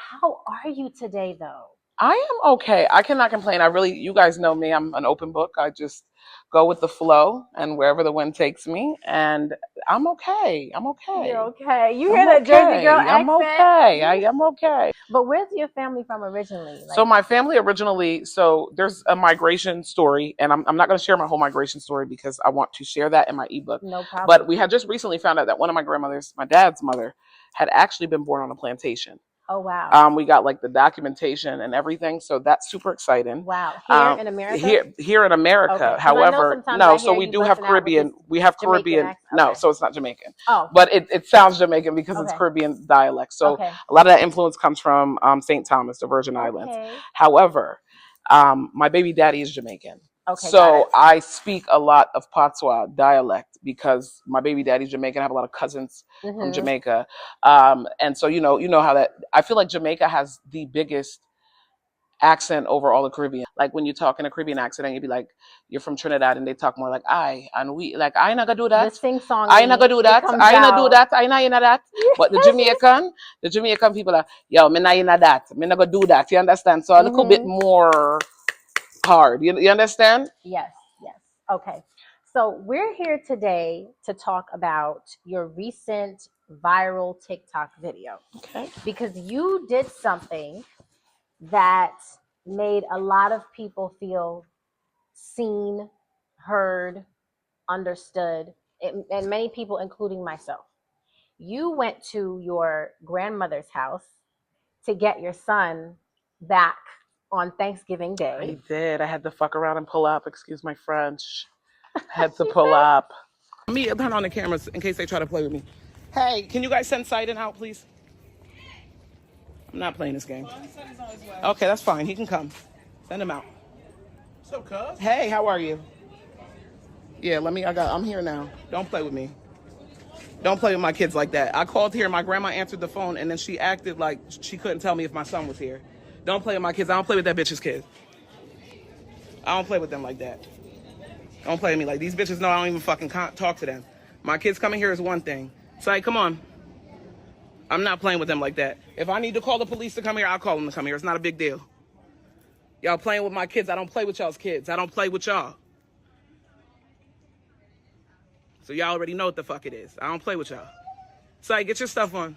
how are you today, though? I am okay. I cannot complain. You guys know me. I'm an open book. I just go with the flow and wherever the wind takes me. And I'm okay. I'm okay. You're okay. You I'm hear that Jersey girl okay. I'm accent? okay. I am okay. But where's your family from originally? So my family originally, so there's a migration story, and I'm not going to share my whole migration story because I want to share that in my ebook. No problem. But we had just recently found out that one of my grandmothers, my dad's mother, had actually been born on a plantation. Oh, wow. We got like the documentation and everything, so that's super exciting. Wow. Here in America? Here in America. Okay. However, no, so we do have Caribbean. We have Caribbean. Okay. No, so it's not Jamaican. Oh. But it sounds Jamaican because it's Okay. Caribbean dialect. So Okay. a lot of that influence comes from St. Thomas, the Virgin Islands. Okay. However, my baby daddy is Jamaican. Okay, So I speak a lot of Patois dialect because my baby daddy's Jamaican. I have a lot of cousins from Jamaica. And so, you know how that, I feel like Jamaica has the biggest accent over all the Caribbean. Like when you talk in a Caribbean accent and you'd be like, you're from Trinidad and they talk more like I and we, like I not gonna do that. The sing song. I not gonna do that. I not do that. I not in that. But the Jamaican people are, yo, me not in that. Me not gonna do that. You understand? So a little bit more hard. You understand? Yes. Okay. So we're here today to talk about your recent viral TikTok video. Okay. Because you did something that made a lot of people feel seen, heard, understood, and many people, including myself. You went to your grandmother's house to get your son back on Thanksgiving Day. I did. I had to fuck around and pull up. Excuse my French. Had to pull up. Let me turn on the cameras in case they try to play with me. Hey, can you guys send Sidon out, please? I'm not playing this game. Okay, that's fine. He can come. Send him out. What's up, cuz? Hey, how are you? Yeah, I'm here now. Don't play with me. Don't play with my kids like that. I called here, my grandma answered the phone, and then she acted like she couldn't tell me if my son was here. Don't play with my kids. I don't play with that bitch's kid. I don't play with them like that. Don't play with me like these bitches know I don't even fucking talk to them. My kids coming here is one thing. Say, come on. I'm not playing with them like that. If I need to call the police to come here, I'll call them to come here. It's not a big deal. Y'all playing with my kids. I don't play with y'all's kids. I don't play with y'all. So y'all already know what the fuck it is. I don't play with y'all. Say, get your stuff on.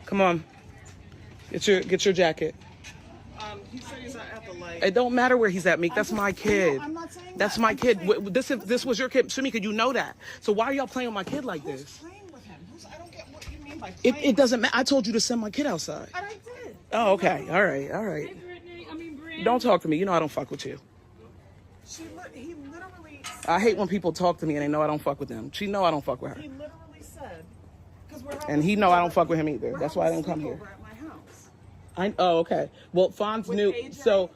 Come on. Get your jacket. He said he's at the light. It don't matter where he's at, Meek. That's my kid. I'm not saying That's that. my kid. This was your kid. Shamika, you know that. So why are y'all playing with my kid like Who's this? playing with him? I don't get what you mean by playing. It doesn't matter. I told you to send my kid outside. And I did. Oh, okay. All right. Briann. Don't talk to me. You know I don't fuck with you. He literally said, I hate when people talk to me and they know I don't fuck with them. She know I don't fuck with her. He literally said, because we're And he know I don't fuck with him either. That's why I didn't come here. At my house. Oh, okay. Well, Fonz With knew. AJ?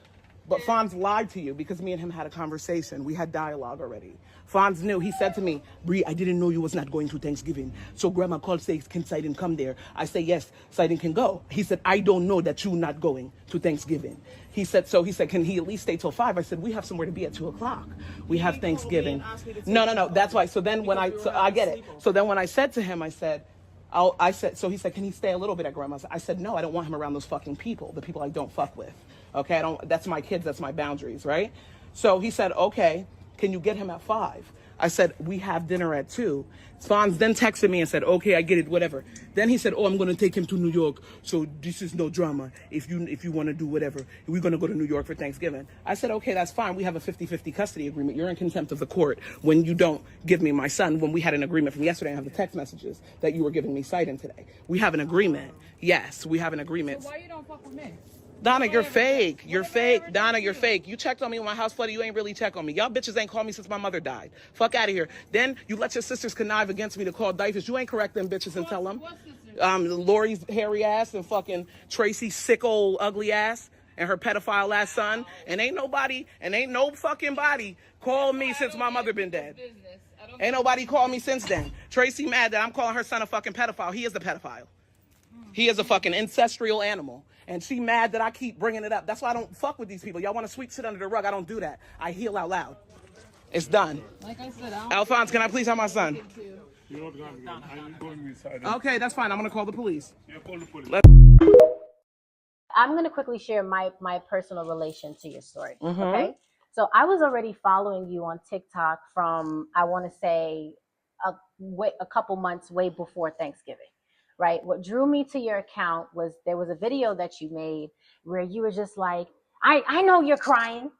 But Fonz lied to you because me and him had a conversation. We had dialogue already. Fonz knew. He said to me, Bree, I didn't know you was not going to Thanksgiving. So grandma called, says, can Sidon come there? I say, yes, Sidon can go. He said, I don't know that you're not going to Thanksgiving. He said, can he at least stay till 5? I said, we have somewhere to be at 2 o'clock. We have Thanksgiving. No. That's why. So then when I get it. So then when I said to him, I said, so he said, can he stay a little bit at grandma's? I said, no, I don't want him around those fucking people, the people I don't fuck with. Okay, that's my kids, that's my boundaries, right? So he said, okay, can you get him at 5? I said, we have dinner at 2. Fonz then texted me and said, okay, I get it, whatever. Then he said, oh, I'm going to take him to New York, so this is no drama. If you want to do whatever, we're going to go to New York for Thanksgiving. I said, okay, that's fine. We have a 50-50 custody agreement. You're in contempt of the court when you don't give me my son, when we had an agreement from yesterday. I have the text messages that you were giving me Sidon today. We have an agreement. Yes, we have an agreement. So why you don't fuck with me? Donna, you're fake. You're fake. Donna, you're fake. You checked on me when my house flooded. You ain't really check on me. Y'all bitches ain't called me since my mother died. Fuck out of here. Then you let your sisters connive against me to call Dyfus. You ain't correct them bitches and tell them. Lori's hairy ass and fucking Tracy's sick old ugly ass and her pedophile ass son. And ain't no fucking body called me since my mother been dead. Ain't nobody called me since then. Tracy mad that I'm calling her son a fucking pedophile. He is a pedophile. He is a fucking ancestral animal. And she mad that I keep bringing it up. That's why I don't fuck with these people. Y'all want to sweep shit under the rug. I don't do that. I heal out loud. It's done. Like I said, Alphonse, can I please have my son? You're not going to I'm going inside. Okay, that's fine. I'm gonna call the police. Yeah, call the police. I'm going to quickly share my personal relation to your story. Mm-hmm. Okay. So I was already following you on TikTok from, I want to say, a couple months way before Thanksgiving, right? What drew me to your account was there was a video that you made where you were just like, I know you're crying.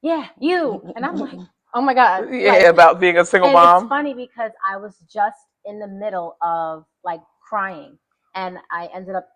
Yeah, you. And I'm like, oh my God. Yeah, Like, about being a single and mom. it's funny because I was just in the middle of like crying, and I ended up,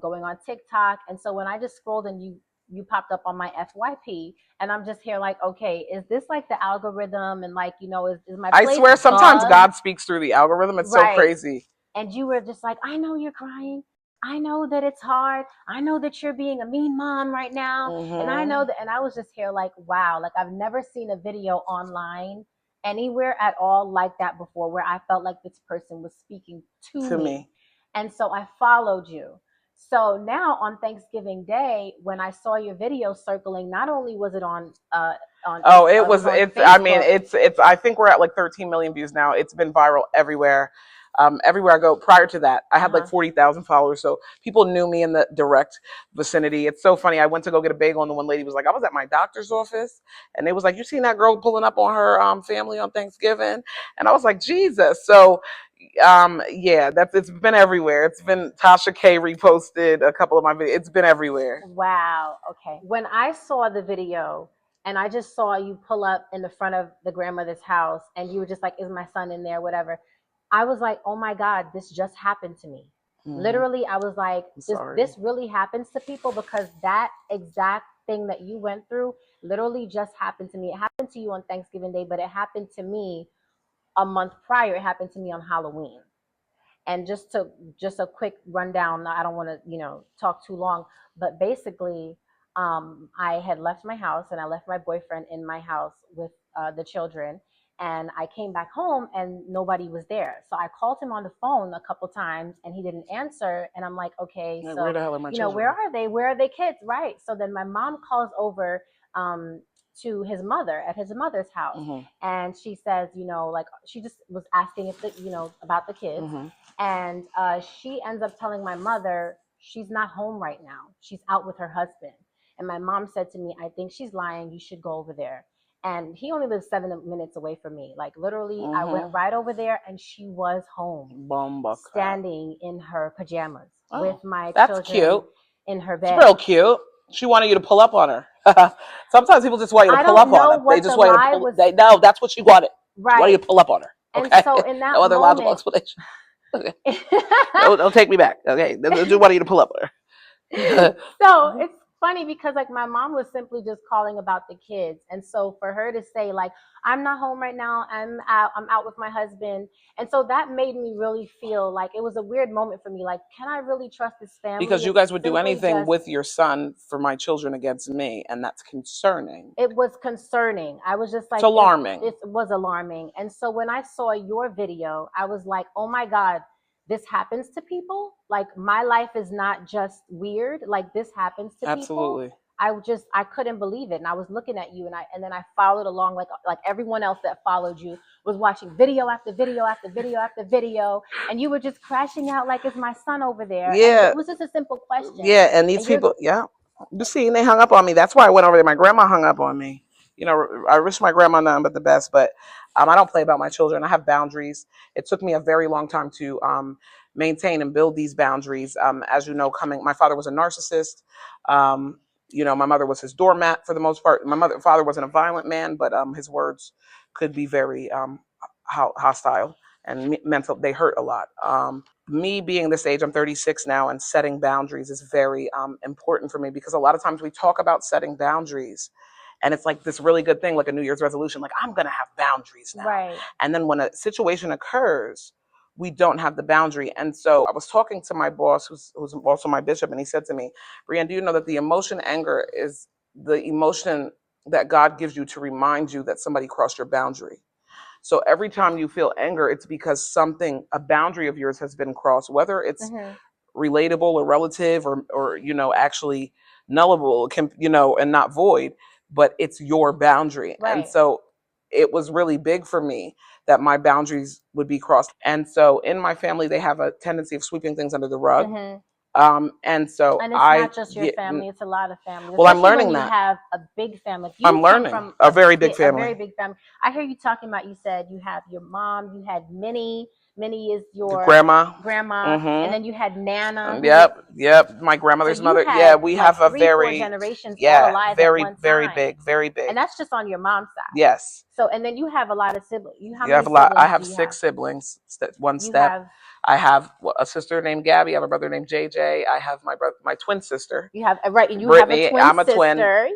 going on TikTok. And so when I just scrolled and you popped up on my FYP, and I'm just here like, okay, is this like the algorithm? And like, is my I place swear, sometimes bugged? God speaks through the algorithm. It's so Right. crazy. And you were just like, I know you're crying. I know that it's hard. I know that you're being a mean mom right now. And I know that, and I was just here like, wow, like I've never seen a video online anywhere at all like that before, where I felt like this person was speaking to me. And so I followed you. So now on Thanksgiving Day, when I saw your video circling, not only was it on Oh, it was. on It's. Facebook, I mean, it's. I think we're at like 13 million views now. It's been viral everywhere. Everywhere I go. Prior to that, I had like 40,000 followers, so people knew me in the direct vicinity. It's so funny. I went to go get a bagel, and the one lady was like, "I was at my doctor's office," and they was like, "You seen that girl pulling up on her family on Thanksgiving?" And I was like, "Jesus!" So, yeah, it's been everywhere. It's been Tasha K reposted a couple of my videos. It's been everywhere. Wow. Okay. When I saw the video and I just saw you pull up in the front of the grandmother's house and you were just like, is my son in there? Whatever. I was like, oh my God, this just happened to me. Literally, I was like, this really happens to people, because that exact thing that you went through literally just happened to me. It happened to you on Thanksgiving Day, but it happened to me a month prior. It happened to me on Halloween. And just a quick rundown, I don't want to talk too long, but basically I had left my house and I left my boyfriend in my house with the children, and I came back home and nobody was there. So I called him on the phone a couple times and he didn't answer, and I'm like, okay, so where the hell are my children? where are they? Where are they kids? Right. So then my mom calls over to his mother at his mother's house, and she says, like, she just was asking if about the kids. And she ends up telling my mother she's not home right now. She's out with her husband. And my mom said to me, I think she's lying. You should go over there. And he only lives 7 minutes away from me. Like literally, I went right over there and she was home, standing in her pajamas with my children cute. In her bed. It's real cute. She wanted you to pull up on her. Sometimes people just want you to pull up on them. They just want you to pull. No, that's what she wanted. Right. She wanted you to pull up on her. Okay? And so in that no other logical explanation. Okay. don't take me back. Okay, they just wanted you to pull up on her. So it's funny because like my mom was simply just calling about the kids, and so for her to say like, I'm not home right now, I'm out with my husband, and so that made me really feel like it was a weird moment for me. Like, can I really trust this family? Because you guys would do anything with your son for my children against me, and that's concerning. It was concerning. I was just like, it's alarming. It was alarming. And so when I saw your video, I was like, oh my God, this happens to people. Like my life is not just weird. Like this happens to Absolutely. people. I couldn't believe it. And I was looking at you, and then I followed along like everyone else that followed you was watching video after video after video after video. And you were just crashing out like, is my son over there? Yeah. And it was just a simple question. Yeah. And these people, yeah. You see, they hung up on me. That's why I went over there. My grandma hung up on me. I wish my grandma nothing but the best, but I don't play about my children. I have boundaries. It took me a very long time to maintain and build these boundaries. As you know, my father was a narcissist. My mother was his doormat for the most part. My father wasn't a violent man, but his words could be very hostile and mental. They hurt a lot. Me being this age, I'm 36 now, and setting boundaries is very important for me, because a lot of times we talk about setting boundaries and it's like this really good thing, like a New Year's resolution, like I'm going to have boundaries now. Right. And then when a situation occurs, we don't have the boundary. And so I was talking to my boss, who's also my bishop, and he said to me, Brianne, do you know that the emotion anger is the emotion that God gives you to remind you that somebody crossed your boundary? So every time you feel anger, it's because a boundary of yours has been crossed, whether it's relatable or relative or actually nullable, and not void, but it's your boundary. Right. And so it was really big for me that my boundaries would be crossed. And so in my family, they have a tendency of sweeping things under the rug. And so and it's not just your family; it's a lot of families. Well, I'm Especially learning when you that. have a big family. You I'm come learning from a very big a family. very big family. I hear you talking about. You said you have your mom. You had Minnie. Minnie is your grandma. and then you had Nana. Yep. My grandmother's so mother. Had, Yeah, we like have a 3-4 very generations all alive very at one time. very big. And that's just on your mom's side. Yes. So and then you have a lot of siblings. How You many have a lot. siblings I have do you 6 siblings. One You step. have I have a sister named Gabby. I have a brother named JJ. I have my twin sister. you have right. You Brittany. have a twin I'm a sister. twin.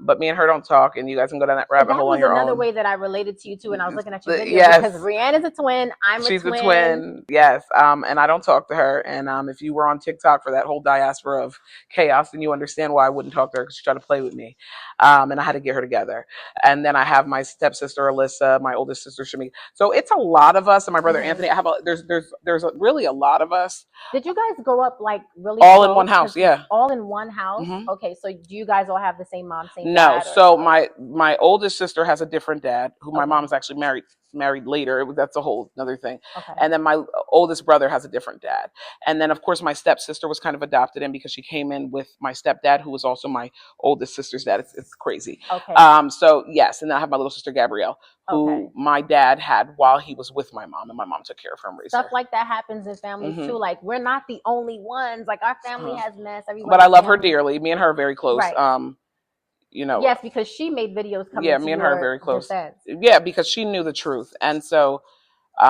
But me and her don't talk, and you guys can go down that rabbit hole on your own. That was another way that I related to you too, and I was looking at your video Yes. because Brianne is a twin. She's a twin. Yes. And I don't talk to her. And if you were on TikTok for that whole diaspora of chaos, then you understand why I wouldn't talk to her, because she tried to play with me. And I had to get her together. And then I have my stepsister Alyssa, my oldest sister Shamik. So it's a lot of us, and my brother Anthony. I have there's really a lot of us. Did you guys grow up like really all close? In one house? Yeah. All in one house. Okay, so do you guys all have the same mom, same No. dad? So my oldest sister has a different dad, who my mom is actually married later. That's a whole another thing. Okay. And then my oldest brother has a different dad. And then of course my stepsister was kind of adopted in because she came in with my stepdad, who was also my oldest sister's dad. It's crazy. Okay. So yes, and then I have my little sister Gabrielle, who my dad had while he was with my mom, and my mom took care of her and raised Stuff her. like that happens in families too. Like we're not the only ones. Like our family has mess. But I love her dearly. Me and her are very close. Right. Yes, because she made videos coming to me and her are very close. defense. Yeah, because she knew the truth. And so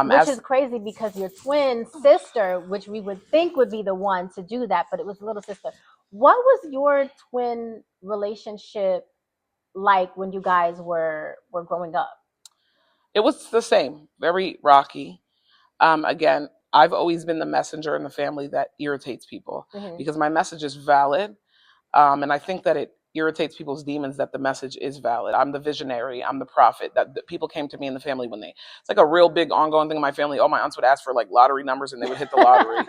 which is crazy, because your twin sister, which we would think would be the one to do that, but it was little sister. What was your twin relationship like when you guys were growing up? It was the same, very rocky. Again, I've always been the messenger in the family that irritates people, because my message is valid. And I think that it irritates people's demons that the message is valid. I'm the visionary. I'm the prophet. That people came to me in the family when it's like a real big ongoing thing in my family. All my aunts would ask for like lottery numbers, and they would hit the lottery.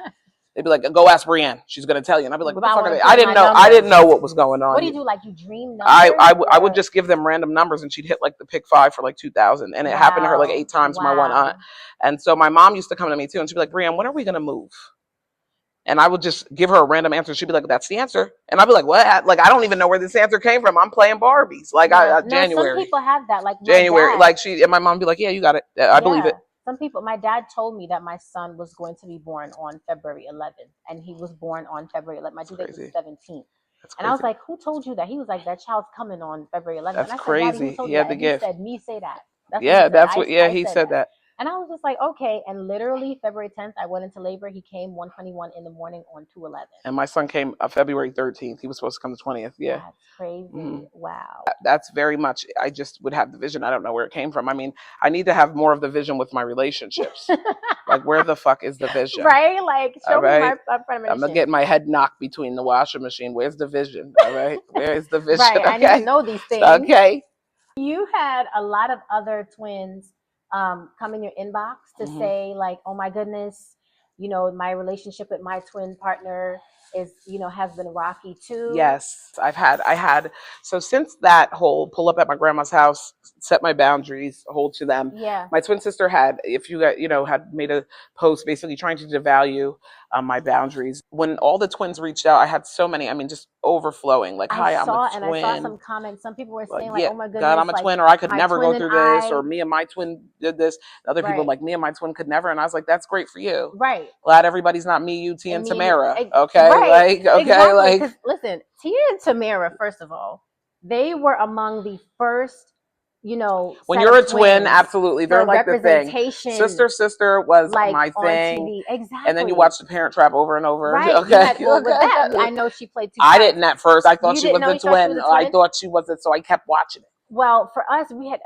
They'd be like, "Go ask Brianne. She's gonna tell you." And I'd be like, "What the fuck are they?" I didn't know what was going on. What do you do? Like you dream numbers? I would just give them random numbers, and she'd hit like the pick 5 for like 2,000, and it happened to her like 8 times. My one aunt. And so my mom used to come to me too, and she'd be like, "Brianne, when are we gonna move?" And I would just give her a random answer. She'd be like, "That's the answer." And I'd be like, "What?" Like, I don't even know where this answer came from. I'm playing Barbies. Like, January. Some people have that. Like January. Like and my mom would be like, "Yeah, you got it. I believe it." Some people, my dad told me that my son was going to be born on February 11th, and he was born on February 11th. My due date was 17th. And I was like, "Who told you that?" He was like, "That child's coming on February 11th." That's and I said, crazy. "Daddy, who told you that?" And he said, "Me say that." That's what he said that. And I was just like, okay. And literally February 10th, I went into labor. He ccame 1:21 in the morning on 2/11. And my son came February 13th. He was supposed to come the 20th. Yeah. That's crazy. Wow. That's very much, I just would have the vision. I don't know where it came from. I mean, I need to have more of the vision with my relationships. Like, where the fuck is the vision? Right? Like, show me my premonition. I'm going to get my head knocked between the washing machine. Where's the vision? All right? Where is the vision? Right. Okay. I need to know these things. Okay. You had a lot of other twins come in your inbox to say like, "Oh my goodness, my relationship with my twin partner is, has been rocky too." Yes, I had. So since that whole pull up at my grandma's house, set my boundaries, hold to them. Yeah. My twin sister had, if you got, had made a post basically trying to devalue my boundaries. When all the twins reached out, I had so many, just overflowing. Like, "Hi, I'm a twin." And I saw some comments. Some people were saying like, "Oh my goodness, God, I'm a twin," or "I could never go through this," or "Me and my twin did this." Other people like, "Me and my twin could never," and I was like, "That's great for you." Right. Glad everybody's not me, you, T, and Tamara. Okay. Right. Like, okay. Exactly. Like, listen, Tia and Tamara, first of all, they were among the first, when you're a twin, absolutely, they're like the thing. Sister was like my thing. TV. Exactly. And then you watch The Parent Trap over and over. Right. Okay. With that, I know she played 2 I didn't at first. I thought she was a twin. I thought she wasn't, so I kept watching it. Well, for us, we had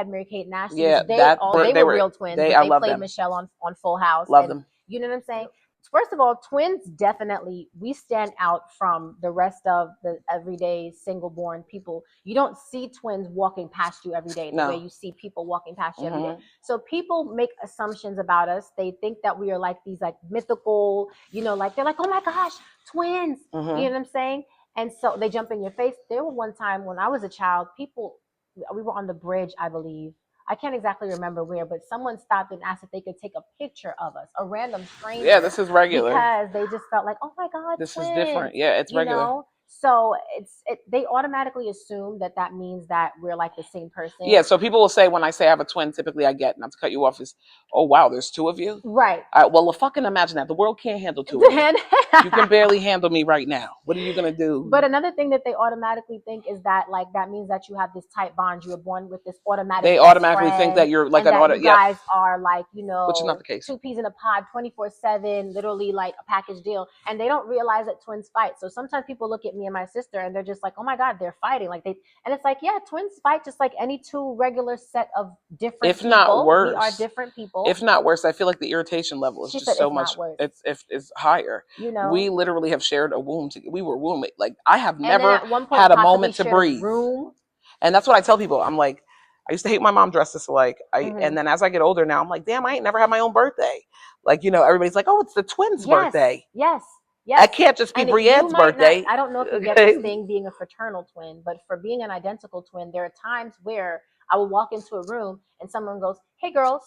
Mary-Kate and Ashley. Yeah, they were real twins. They played them. Michelle on Full House. Love them. You know what I'm saying? First of all, twins definitely, we stand out from the rest of the everyday single-born people. You don't see twins walking past you every day the way you see people walking past you every day. So people make assumptions about us. They think that we are like these like mythical, like they're like, "Oh my gosh, twins." You know what I'm saying? And so they jump in your face. There was one time when I was a child, we were on the bridge, I believe, I can't exactly remember where, but someone stopped and asked if they could take a picture of us, a random stranger. Yeah, this is regular. Because they just felt like, oh my God, This twins. is different. Yeah, it's regular. Know? So they automatically assume that means that we're like the same person. Yeah, so people will say when I say I have a twin, typically I get, not to cut you off, is, oh wow, there's two of you? Right. Well, fucking imagine that. The world can't handle two of you. You can barely handle me right now. What are you going to do? But another thing that they automatically think is that like that means that you have this tight bond. You were born with this automatic. They automatically think that you're like and an that you guys are like, you know, which is not the case. Two peas in a pod, 24/7, literally like a package deal. And they don't realize that twins fight. So sometimes people look at me and my sister and they're just like, oh my God, they're fighting. Like and it's like, yeah, twins fight just like any two regular set of different if people. Not worse. We are different people. If not worse, I feel like the irritation level is just so much. It's higher. You know, we literally have shared a womb together. We were roommate. Like I have never had a moment to breathe. And that's what I tell people. I'm like, I used to hate my mom dressed us alike. And then as I get older now, I'm like, damn, I ain't never had my own birthday. Like, you know, everybody's like, oh, it's the twins' birthday. Yes. I can't just be Brienne's birthday. I don't know if you get this thing being a fraternal twin, but for being an identical twin, there are times where I will walk into a room and someone goes, hey, girls,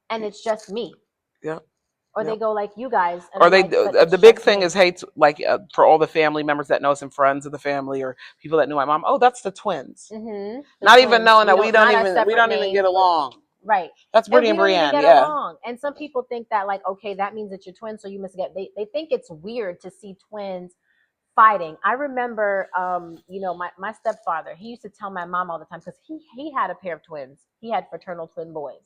and it's just me. Yeah. Or they go like, you guys. Or they, the big thing is, hey, like for all the family members that know us and friends of the family or people that knew my mom, oh, that's the twins. Not even knowing that we don't even get along. Right. That's Brittany and Brienne. Yeah. Along. And some people think that like, okay, that means that you're twins, so you must get. They think it's weird to see twins fighting. I remember, you know, my stepfather. He used to tell my mom all the time because he had a pair of twins. He had fraternal twin boys,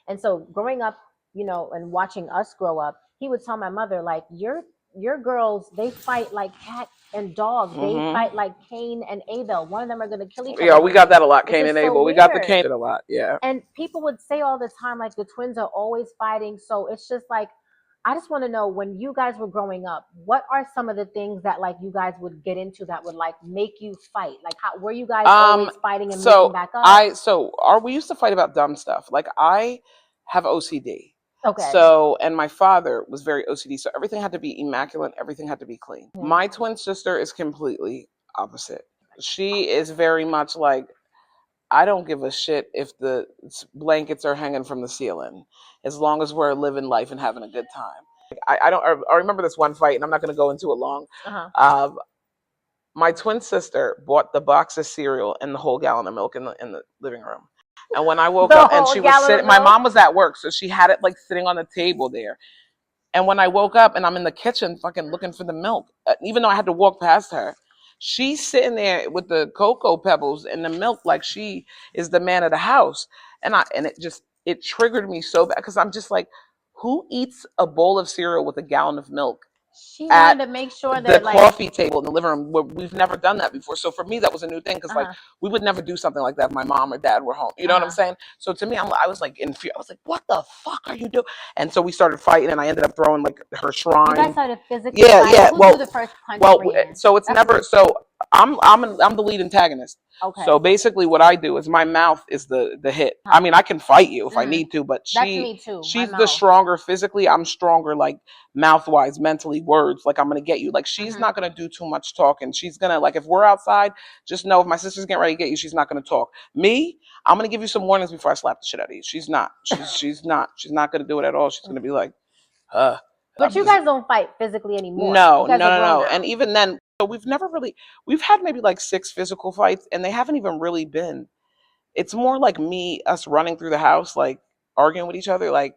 and so growing up, you know, and watching us grow up, he would tell my mother like, your girls, they fight like cat and dog. They fight like Cain and Abel. One of them are going to kill each other. Yeah, we got that a lot. Cain and Abel. We got the Cain a lot. Yeah. And people would say all the time, like the twins are always fighting. So it's just like, I just want to know, when you guys were growing up, what are some of the things that like you guys would get into that would like make you fight? Like, how were you guys always fighting and moving back up? We used to fight about dumb stuff. Like I have OCD. Okay. So, and my father was very OCD. So everything had to be immaculate. Everything had to be clean. My twin sister is completely opposite. She is very much like, I don't give a shit if the blankets are hanging from the ceiling, as long as we're living life and having a good time. I remember this one fight, and I'm not going to go into it long. My twin sister bought the box of cereal and the whole gallon of milk in the living room. And when I woke up and she was sitting, my mom was at work, so she had it like sitting on the table there. And when I woke up and I'm in the kitchen fucking looking for the milk, even though I had to walk past her, she's sitting there with the Cocoa Pebbles and the milk like she is the man of the house. And it triggered me so bad because I'm just like, who eats a bowl of cereal with a gallon of milk? She wanted to make sure that the coffee table in the living room, we've never done that before. So for me, that was a new thing because like we would never do something like that if my mom or dad were home. You know what I'm saying? So to me, I was like in fear. I was like, what the fuck are you doing? And so we started fighting, and I ended up throwing like her shrine. You guys started physically fighting? Yeah. Who threw the first punch? So it's never. So I'm the lead antagonist. Okay. So basically, what I do is my mouth is the hit. I mean, I can fight you if I need to, but that's me too. She's the stronger physically. I'm stronger like mouth wise, mentally, words. Like I'm gonna get you. Like she's not gonna do too much talking. She's gonna like if we're outside, just know if my sister's getting ready to get you, she's not gonna talk. Me, I'm gonna give you some warnings before I slap the shit out of you. She's not. She's not gonna do it at all. She's gonna be like, But you guys don't fight physically anymore. No. And even then, so we've had maybe like 6 physical fights, and they haven't even really been. It's more like us running through the house, like arguing with each other, like,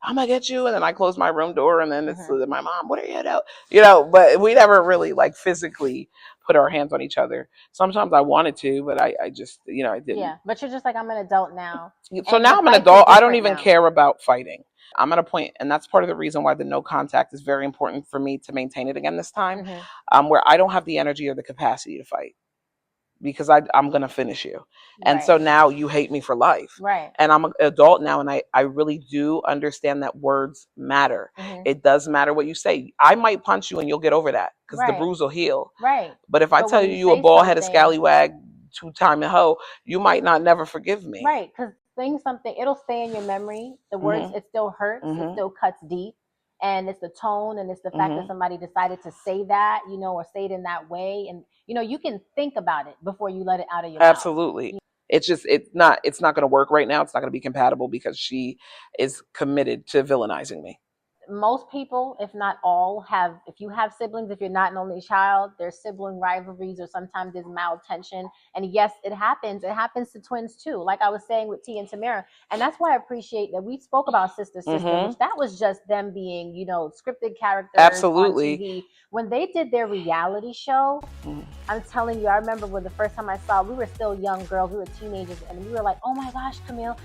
I'm gonna get you, and then I close my room door, and then it's my mom, what are you doing? You know, but we never really like physically put our hands on each other. Sometimes I wanted to, but I just, I didn't. Yeah, but you're just like, I'm an adult now. So now I'm an adult. I don't even care about fighting. I'm at a point, and that's part of the reason why the no contact is very important for me to maintain it again this time, where I don't have the energy or the capacity to fight because I'm going to finish you. And so now you hate me for life. Right. And I'm an adult now, and I really do understand that words matter. It does matter what you say. I might punch you and you'll get over that because the bruise will heal. Right. But if I tell you a bald-headed scallywag, two-time hoe, you might not never forgive me. Right, because saying something, it'll stay in your memory. The words, it still hurts, it still cuts deep. And it's the tone and it's the fact that somebody decided to say that, or say it in that way. And, you can think about it before you let it out of your mouth. Absolutely. It's just it's not going to work right now. It's not going to be compatible because she is committed to villainizing me. Most people, if not all, have, if you have siblings, if you're not an only child, there's sibling rivalries or sometimes there's maltension. And yes, it happens. It happens to twins too. Like I was saying with T and Tamara. And that's why I appreciate that we spoke about Sister, which that was just them being, you know, scripted characters Absolutely. on TV. When they did their reality show, I'm telling you, I remember when the first time I saw, we were still young girls, we were teenagers, and we were like, oh my gosh, Camille,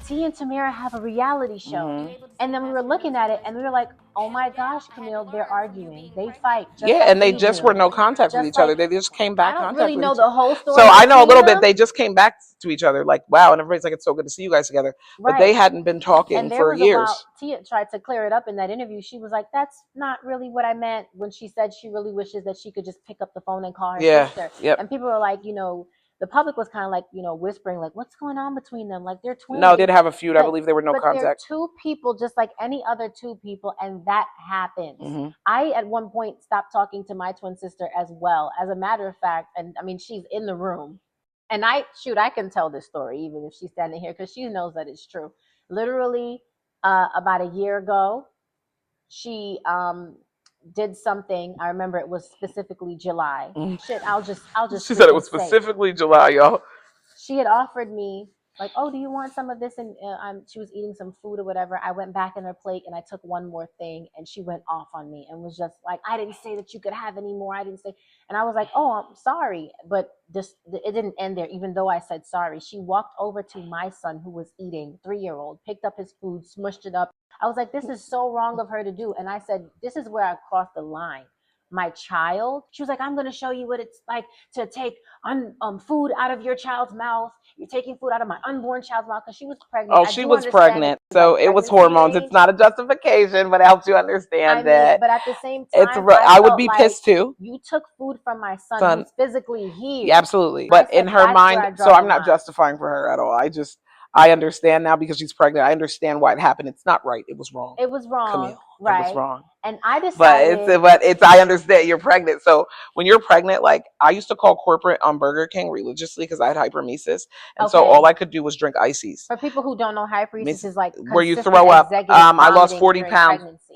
T and Tamara have a reality show. And then we were looking at it and we were like, oh my gosh, Camille, they're arguing. They fight. Just like and they we just do. were no contact with Just each like, other. They just came I back don't contact really with know each the other. whole story. So I know a little them. bit. They just came back to each other, like wow, and everybody's like, it's so good to see you guys together. Right. But they hadn't been talking And there for was years. a while, Tia tried to clear it up in that interview. She was like, that's not really what I meant when she said she really wishes that she could just pick up the phone and call her sister. Yep. And people were like, you know, the public was kind of like, you know, whispering, like, what's going on between them? Like, they're twins. No, they did have a feud. I But- believe they were no but contact. they're two people just like any other two people, and that happens. I, at one point, stopped talking to my twin sister as well. As a matter of fact, and I mean, she's in the room. And I can tell this story even if she's standing here because she knows that it's true. Literally, about a year ago, she did something. I remember it was specifically July. Shit, I'll just. She said it was specifically July, y'all. She had offered me like, oh, do you want some of this? And she was eating some food or whatever. I went back in her plate and I took one more thing, and she went off on me and was just like, I didn't say that you could have any more. I didn't say. And I was like, oh, I'm sorry. But it didn't end there, even though I said sorry. She walked over to my son who was eating, 3-year-old, picked up his food, smushed it up. I was like, this is so wrong of her to do. And I said, this is where I crossed the line. My child, she was like, I'm going to show you what it's like to take food out of your child's mouth. You're taking food out of my unborn child's mouth, because she was pregnant. Oh, she was pregnant. So like it was hormones. It's not a justification, but it helps you understand that. But at the same time, I would be pissed too. You took food from my son who's physically here. Yeah, absolutely. But in her mind, so I'm not justifying for her at all. I understand now because she's pregnant. I understand why it happened. It's not right. It was wrong. It was wrong. Camille. Right. It was wrong. And I decided. But it's I understand you're pregnant. So when you're pregnant, like I used to call corporate on Burger King religiously because I had hyperemesis. And so all I could do was drink ices. For people who don't know, hyperesis is like where you throw up. I lost 40 pounds. Pregnancy.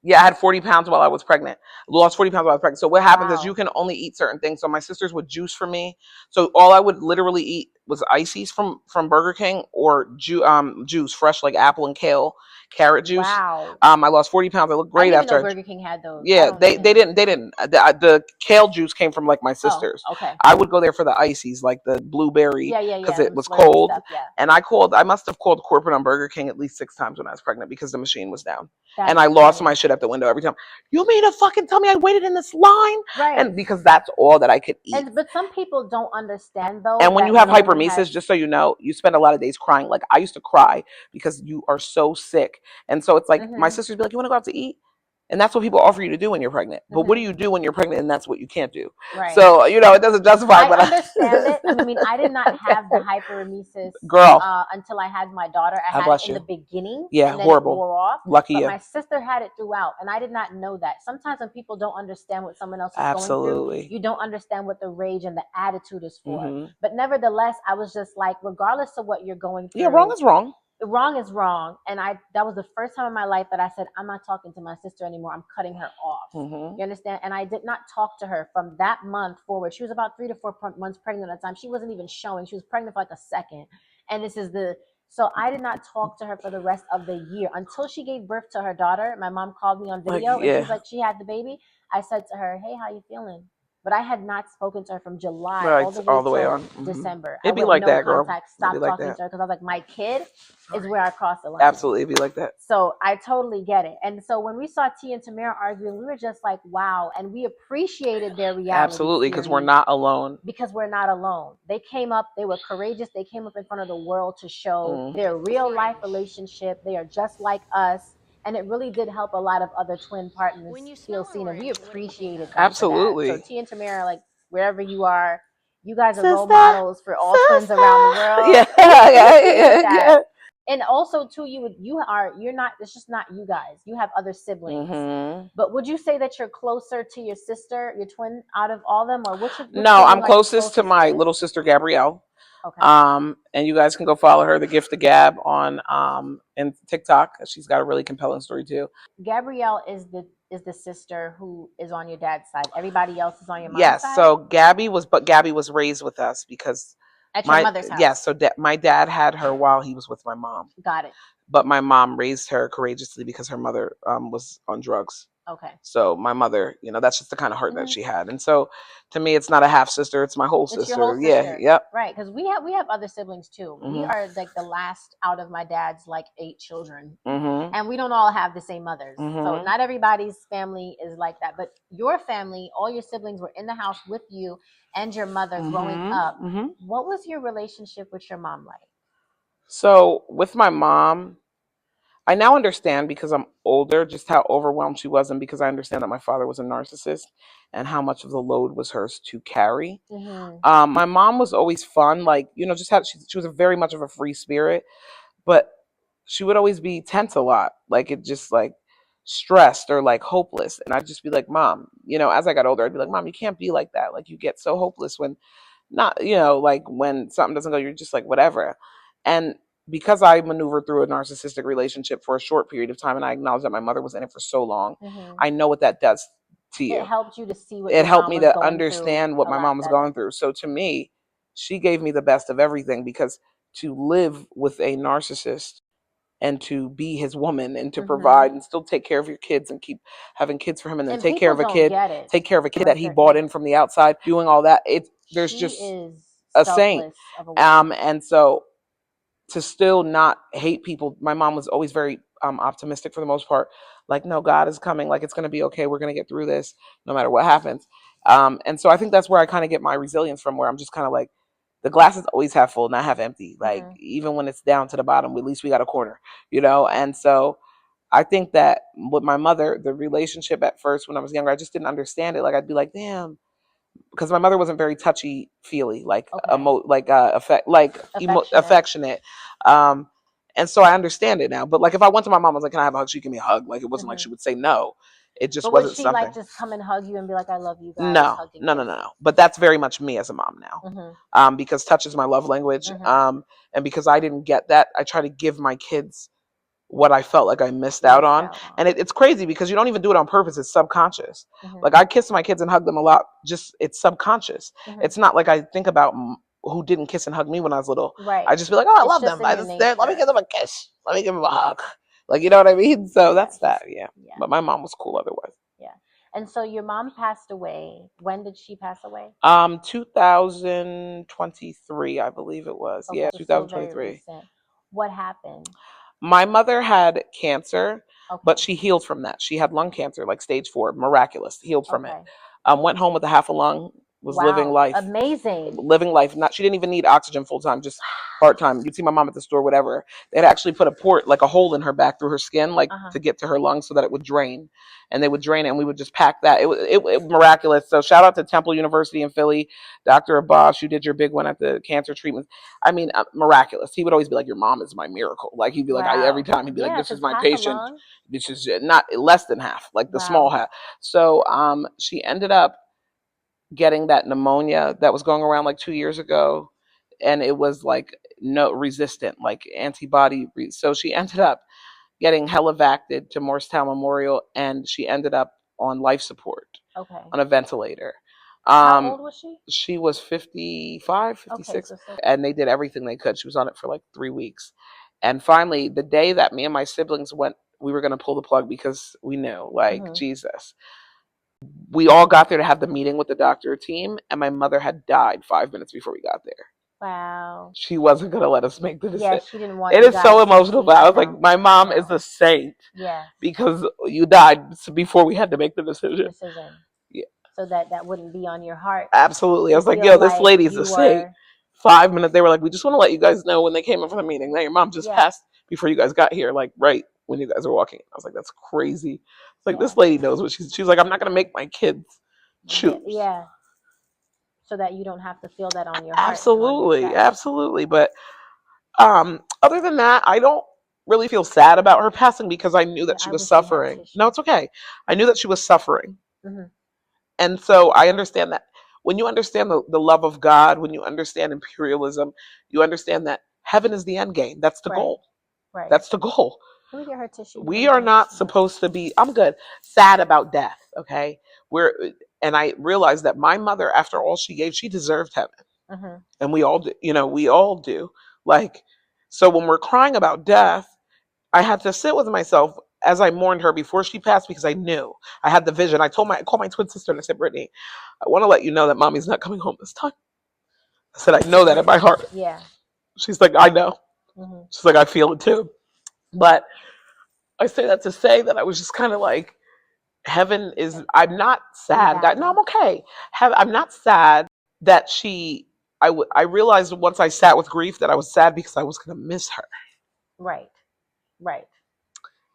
Yeah, I had 40 pounds while I was pregnant. Lost 40 pounds while I was pregnant. So what happens is you can only eat certain things. So my sisters would juice for me. So all I would literally eat was ices from Burger King or juice, fresh like apple and kale, carrot juice. Wow. I lost 40 pounds. I looked great after. Burger King had those. Yeah, they didn't. The kale juice came from like my sisters. Oh, okay. I would go there for the ices, like the blueberry, because it was cold. Stuff, and I must have called corporate on Burger King at least 6 times when I was pregnant because the machine was down. That's and I lost my shit at the window every time. You mean to fucking tell me I waited in this line? Right. And because that's all that I could eat. But some people don't understand though. And when you have hyperemesis, just so you know, you spend a lot of days crying. Like I used to cry because you are so sick. And so it's like my sisters be like, you want to go out to eat? And that's what people offer you to do when you're pregnant. But what do you do when you're pregnant and that's what you can't do? Right. So, you know, it doesn't justify. I understand it. I mean, I did not have the hyperemesis until I had my daughter. I had it in the beginning. Yeah, and then horrible. It wore off. Lucky you. My sister had it throughout, and I did not know that. Sometimes when people don't understand what someone else is going through, you don't understand what the rage and the attitude is for. But nevertheless, I was just like, regardless of what you're going through. Yeah, wrong is wrong. Wrong is wrong. And that was the first time in my life that I said, I'm not talking to my sister anymore. I'm cutting her off. You understand? And I did not talk to her from that month forward. She was about 3 to 4 months pregnant at the time. She wasn't even showing. She was pregnant for like a second. And so I did not talk to her for the rest of the year until she gave birth to her daughter. My mom called me on video and she was like, she had the baby. I said to her, hey, how you feeling? But I had not spoken to her from July all the way on December. It'd be like that, girl. Stopped talking to her because I was like, my kid is where I crossed the line. Absolutely, it'd be like that. So I totally get it. And so when we saw T and Tamara arguing, we were just like, wow. And we appreciated their reality. Absolutely, because we're not alone. Because we're not alone. They came up, they were courageous. They came up in front of the world to show their real life relationship. They are just like us. And it really did help a lot of other twin partners feel seen, and we appreciated them. Absolutely. So T and Tamara, like wherever you are, you guys are role models for all twins around the world. Yeah. And also too, you're not. It's just not you guys. You have other siblings. But would you say that you're closer to your sister, your twin, out of all of them, or which? No, I'm closest to my little sister Gabrielle. Okay. And you guys can go follow her, The Gift of Gab, on and TikTok. She's got a really compelling story too. Gabrielle is the sister who is on your dad's side. Everybody else is on your mom's Yes. side. So Gabby was raised with us because At your mother's house. yes. So my dad had her while he was with my mom, Got it. but my mom raised her courageously because her mother was on drugs. Okay. So my mother, that's just the kind of heart that Mhm. she had. And so to me, it's not a half sister; it's my whole It's sister. your whole Yeah. sister. Yep. Right, because we have other siblings too. We Mhm. are like the last out of my dad's like 8 children, Mhm. and we don't all have the same mothers. So Mhm. not everybody's family is like that. But your family, all your siblings were in the house with you and your mother growing Mhm. up. Mhm. What was your relationship with your mom like? So with my mom, I now understand because I'm older just how overwhelmed she was, and because I understand that my father was a narcissist and how much of the load was hers to carry. Mm-hmm. My mom was always fun, like just had she was a very much of a free spirit, but she would always be tense a lot, like it just like stressed or like hopeless, and I'd just be like, Mom, as I got older, I'd be like, Mom, you can't be like that. Like you get so hopeless when not like when something doesn't go, you're just like whatever. And because I maneuvered through a narcissistic relationship for a short period of time, and I acknowledge that my mother was in it for so long, Mm-hmm. I know what that does to It you. helped you to see what It your helped mom me was to going understand through what a my mom lot was better. going through. So to me, she gave me the best of everything, because to live with a narcissist and to be his woman and to Mm-hmm. provide and still take care of your kids and keep having kids for him, and then And take care people of a don't kid, get it take care of a kid that unless he they're bought in in it. from the outside, doing all that. There's She just is a saint. selfless of a woman. And so to still not hate people, my mom was always very optimistic for the most part. Like, no, God is coming. Like, it's going to be okay. We're going to get through this no matter what happens. And so I think that's where I kind of get my resilience from, where I'm just kind of like, the glass is always half full, not half empty. Like, Mhm. even when it's down to the bottom, at least we got a corner, And so I think that with my mother, the relationship at first when I was younger, I just didn't understand it. Like, I'd be like, damn, because my mother wasn't very touchy feely, like Okay. Affectionate. affectionate. Um, and so I understand it now. But like, if I went to my mom, I was like, "Can I have a hug?" She'd give me a hug. Like, it wasn't like Mhm. she would say no. It just But would wasn't she like something. just come and hug you and be like, "I love you guys," No, hugging no, no, kiss? no, no. But that's very much me as a mom now. Mhm. Because touch is my love language. Mhm. And because I didn't get that, I try to give my kids what I felt like I missed You out missed on. out on. And it's crazy because you don't even do it on purpose. It's subconscious. Mhm. Like, I kiss my kids and hug them a lot. Just, it's subconscious. Mhm. It's not like I think about who didn't kiss and hug me when I was little. Right. I just be like, oh, I It's love just them. in your Let me nature. give them a kiss. Let me give them a hug. Like, you know what I mean? So that's Yes. that. Yeah. Yeah. But my mom was cool otherwise. Yeah. And so your mom passed away. When did she pass away? 2023, I believe it was. Okay, Yeah, so still very 2023. recent. What happened? My mother had cancer, but Okay. she healed from that. She had lung cancer, like stage 4, miraculous, healed from it. Okay. Went home with a half a lung, was living Wow. life. Amazing. Living life. Not, she didn't even need oxygen full time, just part time. You'd see my mom at the store, whatever. They'd actually put a port, like a hole in her back through her skin, like to get to her lungs so that it would drain. And they would drain it, and we would just pack that. It miraculous. So shout out to Temple University in Philly, Dr. Abbas, you did your big one at the cancer treatment. I mean, miraculous. He would always be like, "Your mom is my miracle." Like, he'd be like, every time he'd be like, Yeah, "This is 'cause my half a patient." lung. This is not less than half, like the small Wow. half. So she ended up getting that pneumonia that was going around like 2 years ago, and it was like no resistant, like antibody. So she ended up getting helevacted to Morristown Memorial, and she ended up on life support, Okay. on a ventilator. How old was she? She was 55, Okay, 56, so still. and they did everything they could. She was on it for like 3 weeks. And finally, the day that me and my siblings went, we were going to pull the plug because we knew, like, Mhm. Jesus. We all got there to have the meeting with the doctor team, and my mother had died 5 minutes before we got there. Wow. She wasn't going to let us make the decision. Yeah, she didn't want It you is guys so to emotional, see. but I I was like, know. my I mom is know. a saint Yes. because you died before we had to make the decision. Decision. Yeah, So that wouldn't be on your heart absolutely. I to was like, feel yo, this like lady's a you saint. were. 5 minutes, they were like, we just want to let you guys know when they came in for the meeting that your mom just Yeah. passed before you guys got here, like right when you guys were walking. I was like, that's crazy. It's like, Yeah. this lady knows what she's like, I'm not going to make my kids choose. Yeah. So that you don't have to feel that on your heart and on your Absolutely, chest. absolutely. But other than that, I don't really feel sad about her passing because I knew that Yeah, she I was wish we had suffering. tissue. No, it's okay. I knew that she was suffering. Mhm. And so I understand that when you understand the love of God, when you understand imperialism, you understand that heaven is the end game. That's the Right. goal. Right. That's the goal. Let me get her tissue. We are not supposed to be, I'm good, sad about death, okay? And I realized that my mother, after all she gave, she deserved heaven. Mm-hmm. And we all do, we all do. Like, so when we're crying about death, I had to sit with myself as I mourned her before she passed, because I knew I had the vision. I called my twin sister and I said, Brittany, I want to let you know that mommy's not coming home this time. I said, I know that in my heart. Yeah. She's like, I know. Mm-hmm. She's like, I feel it too. But I say that to say that I was just kind of like, heaven is, I'm not sad that, no, I'm okay. I'm not sad that I realized once I sat with grief that I was sad because I was going to miss her. Right. Right.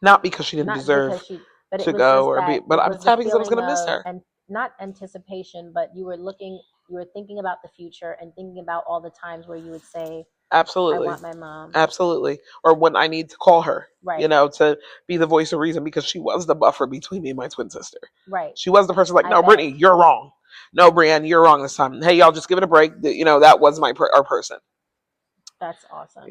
Not because she didn't Not deserve because she, but it to was go just or that be, but it I'm was the sad because I was feeling going to miss of, her. and not anticipation, but you were thinking about the future and thinking about all the times where you would say, Absolutely. I want my mom. Absolutely. Or when I need to call her, Right. To be the voice of reason, because she was the buffer between me and my twin sister. Right. She was the person like, I no, bet. Brittany, you're wrong. No, Brianne, you're wrong this time. Hey, y'all, just give it a break. That was our person. That's awesome.